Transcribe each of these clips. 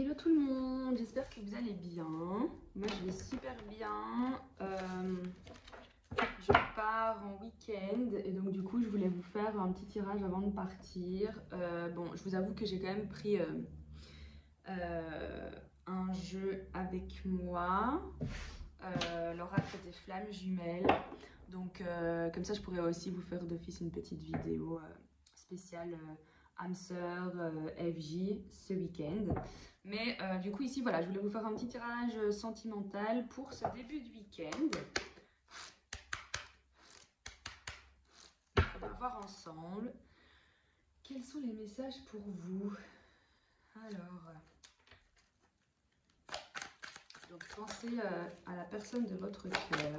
Hello tout le monde, j'espère que vous allez bien. Moi je vais super bien. Je pars en week-end et donc du coup je voulais vous faire un petit tirage avant de partir. Bon, je vous avoue que j'ai quand même pris un jeu avec moi, l'oracle des flammes jumelles. Donc comme ça je pourrais aussi vous faire d'office une petite vidéo spéciale âme sœur FJ ce week-end. Mais du coup ici voilà, je voulais vous faire un petit tirage sentimental pour ce début de week-end. On va voir ensemble quels sont les messages pour vous. Alors, donc pensez à la personne de votre cœur.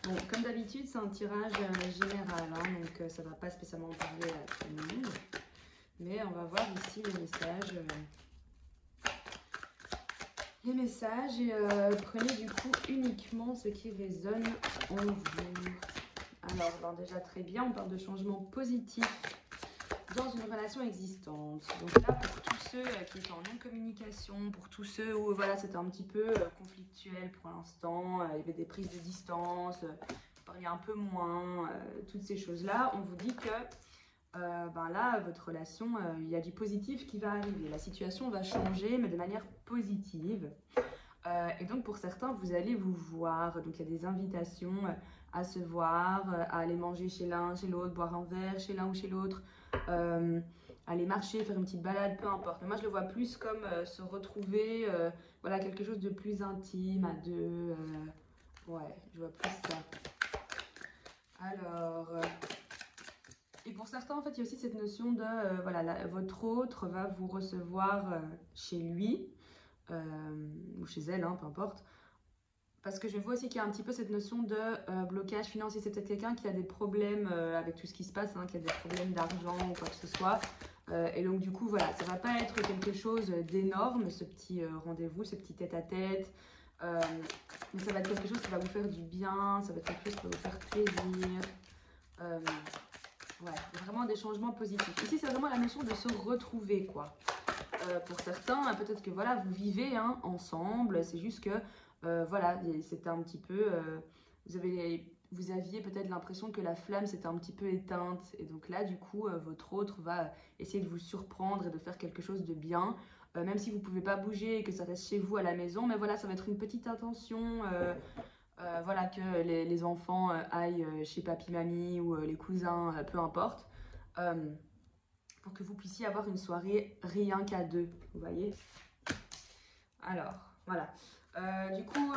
Bon, comme d'habitude, c'est un tirage général, hein, donc ça ne va pas spécialement parler à tout le monde. Mais on va voir ici les messages. Et prenez du coup uniquement ce qui résonne en vous. Alors, ben déjà très bien, on parle de changement positif dans une relation existante. Donc là, pour tous ceux qui sont en non-communication, pour tous ceux où voilà, c'était un petit peu conflictuel pour l'instant, il y avait des prises de distance, vous parliez un peu moins, toutes ces choses-là, on vous dit que ben là, votre relation, il y a du positif qui va arriver. La situation va changer, mais de manière positive. Et donc, pour certains, vous allez vous voir. Donc, il y a des invitations à se voir, à aller manger chez l'un, chez l'autre, boire un verre chez l'un ou chez l'autre, aller marcher, faire une petite balade, peu importe. Mais moi, je le vois plus comme se retrouver, voilà, quelque chose de plus intime, à deux. Ouais, je vois plus ça. Alors... Et pour certains, en fait, il y a aussi cette notion de, voilà, votre autre va vous recevoir chez lui, ou chez elle, hein, peu importe. Parce que je vois aussi qu'il y a un petit peu cette notion de blocage financier. C'est peut-être quelqu'un qui a des problèmes avec tout ce qui se passe, hein, qui a des problèmes d'argent ou quoi que ce soit. Et donc, du coup, voilà, ça va pas être quelque chose d'énorme, ce petit rendez-vous, ce petit tête-à-tête. Mais ça va être quelque chose qui va vous faire du bien, ça va être quelque chose qui va vous faire plaisir. Ouais, vraiment des changements positifs. Ici, c'est vraiment la notion de se retrouver, quoi. Pour certains, peut-être que voilà, vous vivez hein, ensemble, c'est juste que voilà, c'était un petit peu. Vous aviez peut-être l'impression que la flamme s'était un petit peu éteinte. Et donc là, du coup, votre autre va essayer de vous surprendre et de faire quelque chose de bien. Même si vous ne pouvez pas bouger et que ça reste chez vous à la maison. Mais voilà, ça va être une petite intention. Voilà, que les enfants aillent chez papy-mamie ou les cousins, peu importe, pour que vous puissiez avoir une soirée rien qu'à deux, vous voyez. Alors, voilà. Du coup,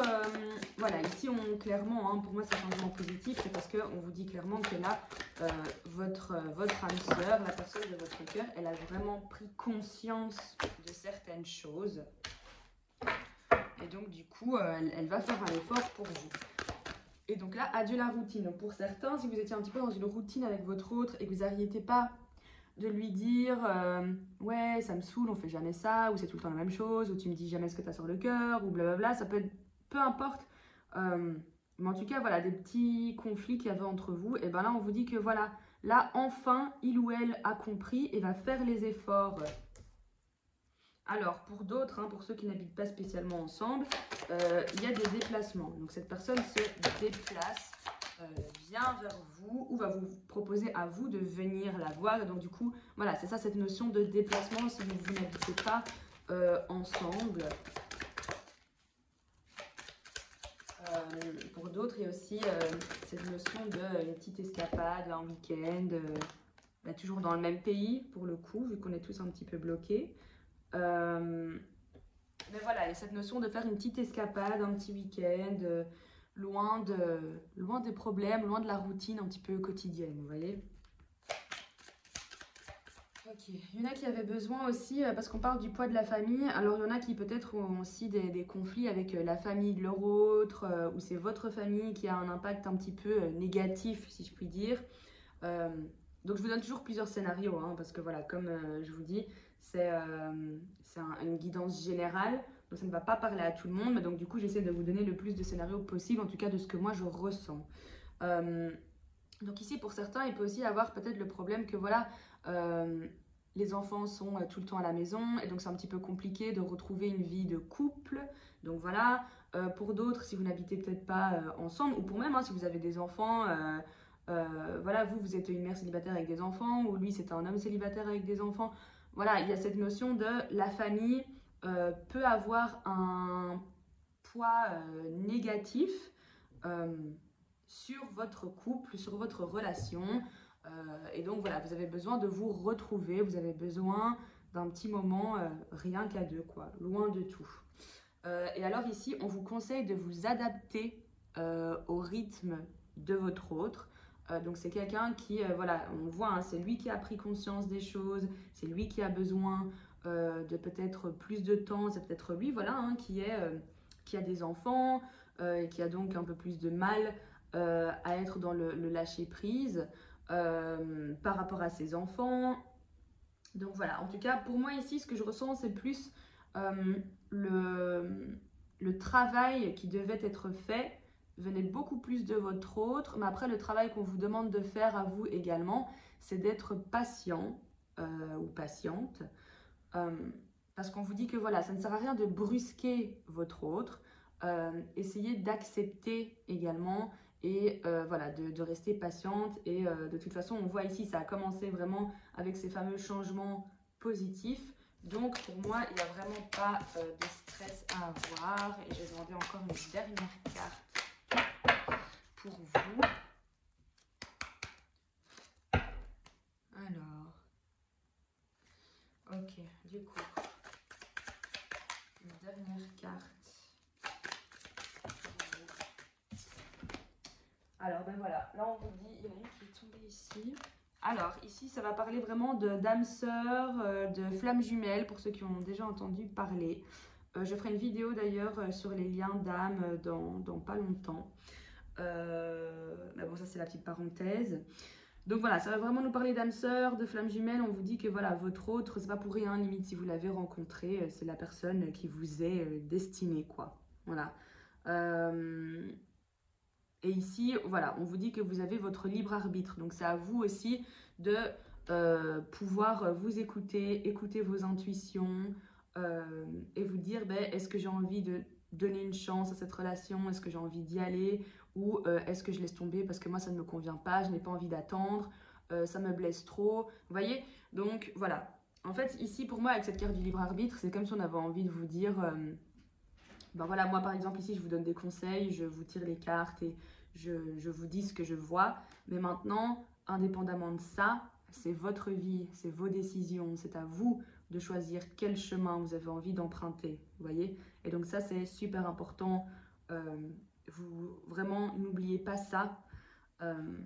voilà, ici, clairement, hein, pour moi, c'est un changement positif, c'est parce qu'on vous dit clairement que là, votre âme sœur, la personne de votre cœur, elle a vraiment pris conscience de certaines choses. Et donc, du coup, elle va faire un effort pour vous. Et donc là, adieu la routine. Donc pour certains, si vous étiez un petit peu dans une routine avec votre autre et que vous n'arrêtez pas de lui dire ouais, ça me saoule, on fait jamais ça, ou c'est tout le temps la même chose, ou tu me dis jamais ce que tu as sur le cœur, ou blablabla, ça peut être peu importe. Mais en tout cas, voilà, des petits conflits qu'il y avait entre vous, et ben là, on vous dit que voilà, là, enfin, il ou elle a compris et va faire les efforts. Alors, pour d'autres, hein, pour ceux qui n'habitent pas spécialement ensemble, il y a des déplacements. Donc, cette personne se déplace, vient vers vous ou va vous proposer à vous de venir la voir. Et donc, du coup, voilà, c'est ça cette notion de déplacement si vous n'habitez pas ensemble. Pour d'autres, il y a aussi cette notion d'une petite escapade, un week-end, toujours dans le même pays pour le coup, vu qu'on est tous un petit peu bloqués. Mais voilà, il y a cette notion de faire une petite escapade, un petit week-end, loin des problèmes, loin de la routine un petit peu quotidienne, vous voyez. Ok, il y en a qui avaient besoin aussi, parce qu'on parle du poids de la famille, alors il y en a qui peut-être ont aussi des conflits avec la famille de leur autre, ou c'est votre famille qui a un impact un petit peu négatif, si je puis dire. Donc je vous donne toujours plusieurs scénarios, hein, parce que voilà, comme je vous dis, c'est une guidance générale, donc ça ne va pas parler à tout le monde, mais donc du coup j'essaie de vous donner le plus de scénarios possible, en tout cas de ce que moi je ressens. Donc ici pour certains, il peut aussi avoir peut-être le problème que voilà, les enfants sont tout le temps à la maison et donc c'est un petit peu compliqué de retrouver une vie de couple. Donc voilà, pour d'autres, si vous n'habitez peut-être pas ensemble, ou pour même si vous avez des enfants, voilà, vous êtes une mère célibataire avec des enfants, ou lui c'est un homme célibataire avec des enfants. Voilà, il y a cette notion de la famille peut avoir un poids négatif euh, sur votre couple, sur votre relation. Et donc voilà, vous avez besoin de vous retrouver, vous avez besoin d'un petit moment rien qu'à deux, quoi, loin de tout. Et alors ici, on vous conseille de vous adapter au rythme de votre autre. Donc c'est quelqu'un qui, voilà, on voit, c'est lui qui a pris conscience des choses, c'est lui qui a besoin de peut-être plus de temps, c'est peut-être lui, voilà, qui a des enfants et qui a donc un peu plus de mal à être dans le lâcher prise par rapport à ses enfants. Donc voilà, en tout cas, pour moi ici, ce que je ressens, c'est plus euh, le travail qui devait être fait venait beaucoup plus de votre autre, mais après le travail qu'on vous demande de faire à vous également, c'est d'être patient ou patiente, euh, parce qu'on vous dit que voilà, ça ne sert à rien de brusquer votre autre, essayez d'accepter également et voilà, de rester patiente et de toute façon, on voit ici, ça a commencé vraiment avec ces fameux changements positifs. Donc pour moi, il n'y a vraiment pas de stress à avoir. Et je vais demander encore une dernière carte pour vous. Alors, ok, du coup, une dernière carte. Alors ben voilà, là on vous dit, il y en a une qui est tombée ici. Alors ici ça va parler vraiment de d'âme sœur, de flammes jumelles pour ceux qui en ont déjà entendu parler. Je ferai une vidéo d'ailleurs sur les liens d'âme dans pas longtemps. Mais bon ça c'est la petite parenthèse. Donc voilà, ça va vraiment nous parler d'âme sœur, de flammes jumelles. On vous dit que voilà, votre autre, c'est pas pour rien, limite si vous l'avez rencontré, c'est la personne qui vous est destinée quoi. Voilà. Et ici, voilà, on vous dit que vous avez votre libre arbitre. Donc c'est à vous aussi de pouvoir vous écouter, écouter vos intuitions et vous dire, ben, est-ce que j'ai envie de donner une chance à cette relation? Est-ce que j'ai envie d'y aller? Ou est-ce que je laisse tomber parce que moi, ça ne me convient pas, je n'ai pas envie d'attendre, ça me blesse trop. Vous voyez? Donc voilà. En fait, ici, pour moi, avec cette carte du libre arbitre, c'est comme si on avait envie de vous dire... ben voilà, moi par exemple ici je vous donne des conseils, je vous tire les cartes et je vous dis ce que je vois. Mais maintenant, indépendamment de ça, c'est votre vie, c'est vos décisions, c'est à vous de choisir quel chemin vous avez envie d'emprunter, vous voyez. Et donc ça c'est super important, vous vraiment n'oubliez pas ça, euh,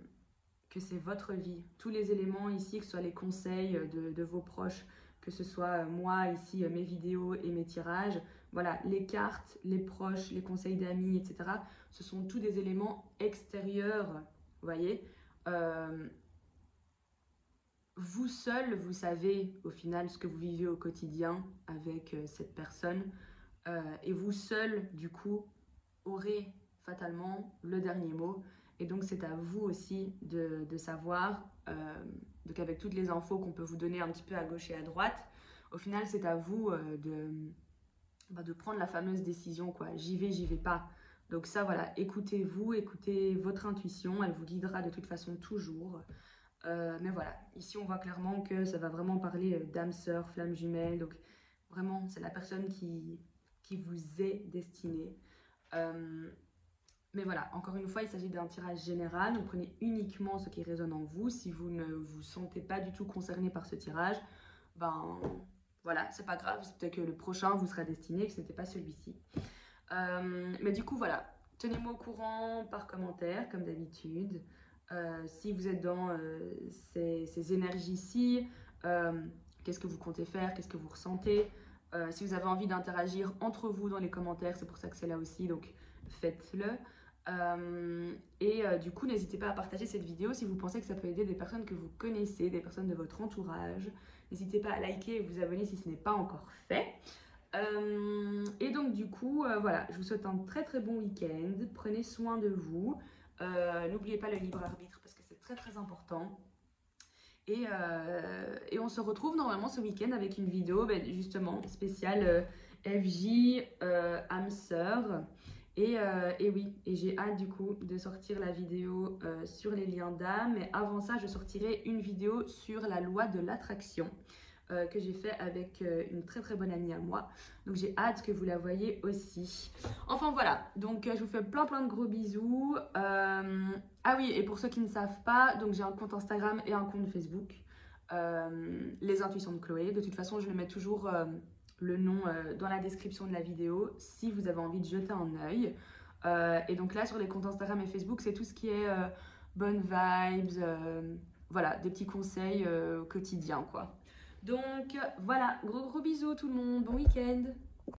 que c'est votre vie. Tous les éléments ici, que ce soit les conseils de vos proches, que ce soit moi ici, mes vidéos et mes tirages, voilà, les cartes, les proches, les conseils d'amis, etc. Ce sont tous des éléments extérieurs, vous voyez. Vous seul, vous savez au final ce que vous vivez au quotidien avec cette personne. Et vous seul, du coup, aurez fatalement le dernier mot. Et donc, c'est à vous aussi de savoir, donc avec toutes les infos qu'on peut vous donner un petit peu à gauche et à droite, au final, c'est à vous de prendre la fameuse décision, quoi. J'y vais pas. Donc ça, voilà, écoutez-vous, écoutez votre intuition, elle vous guidera de toute façon toujours. Mais voilà, ici on voit clairement que ça va vraiment parler d'âme sœur, flamme jumelle, donc vraiment c'est la personne qui vous est destinée. Mais voilà, encore une fois, il s'agit d'un tirage général, donc prenez uniquement ce qui résonne en vous. Si vous ne vous sentez pas du tout concerné par ce tirage, ben voilà, c'est pas grave, c'est peut-être que le prochain vous sera destiné, que ce n'était pas celui-ci. Mais du coup, voilà, tenez-moi au courant par commentaire, comme d'habitude. Si vous êtes dans ces énergies-ci, qu'est-ce que vous comptez faire, qu'est-ce que vous ressentez. Si vous avez envie d'interagir entre vous dans les commentaires, c'est pour ça que c'est là aussi, donc faites-le. Du coup, n'hésitez pas à partager cette vidéo si vous pensez que ça peut aider des personnes que vous connaissez, des personnes de votre entourage. N'hésitez pas à liker et vous abonner si ce n'est pas encore fait. Et donc du coup, voilà, je vous souhaite un très très bon week-end. Prenez soin de vous. N'oubliez pas le libre arbitre parce que c'est très très important. Et on se retrouve normalement ce week-end avec une vidéo justement spéciale FJ, âme sœur. Et oui, et j'ai hâte du coup de sortir la vidéo sur les liens d'âme. Mais avant ça, je sortirai une vidéo sur la loi de l'attraction que j'ai fait avec une très très bonne amie à moi. Donc j'ai hâte que vous la voyez aussi. Enfin voilà, donc je vous fais plein de gros bisous. Ah oui, et pour ceux qui ne savent pas, donc j'ai un compte Instagram et un compte Facebook. Les intuitions de Chloé. De toute façon, je mets toujours le nom dans la description de la vidéo si vous avez envie de jeter un œil. Et donc là, sur les comptes Instagram et Facebook, c'est tout ce qui est bonnes vibes, voilà, des petits conseils quotidiens, quoi. Donc voilà, gros bisous tout le monde, bon week-end!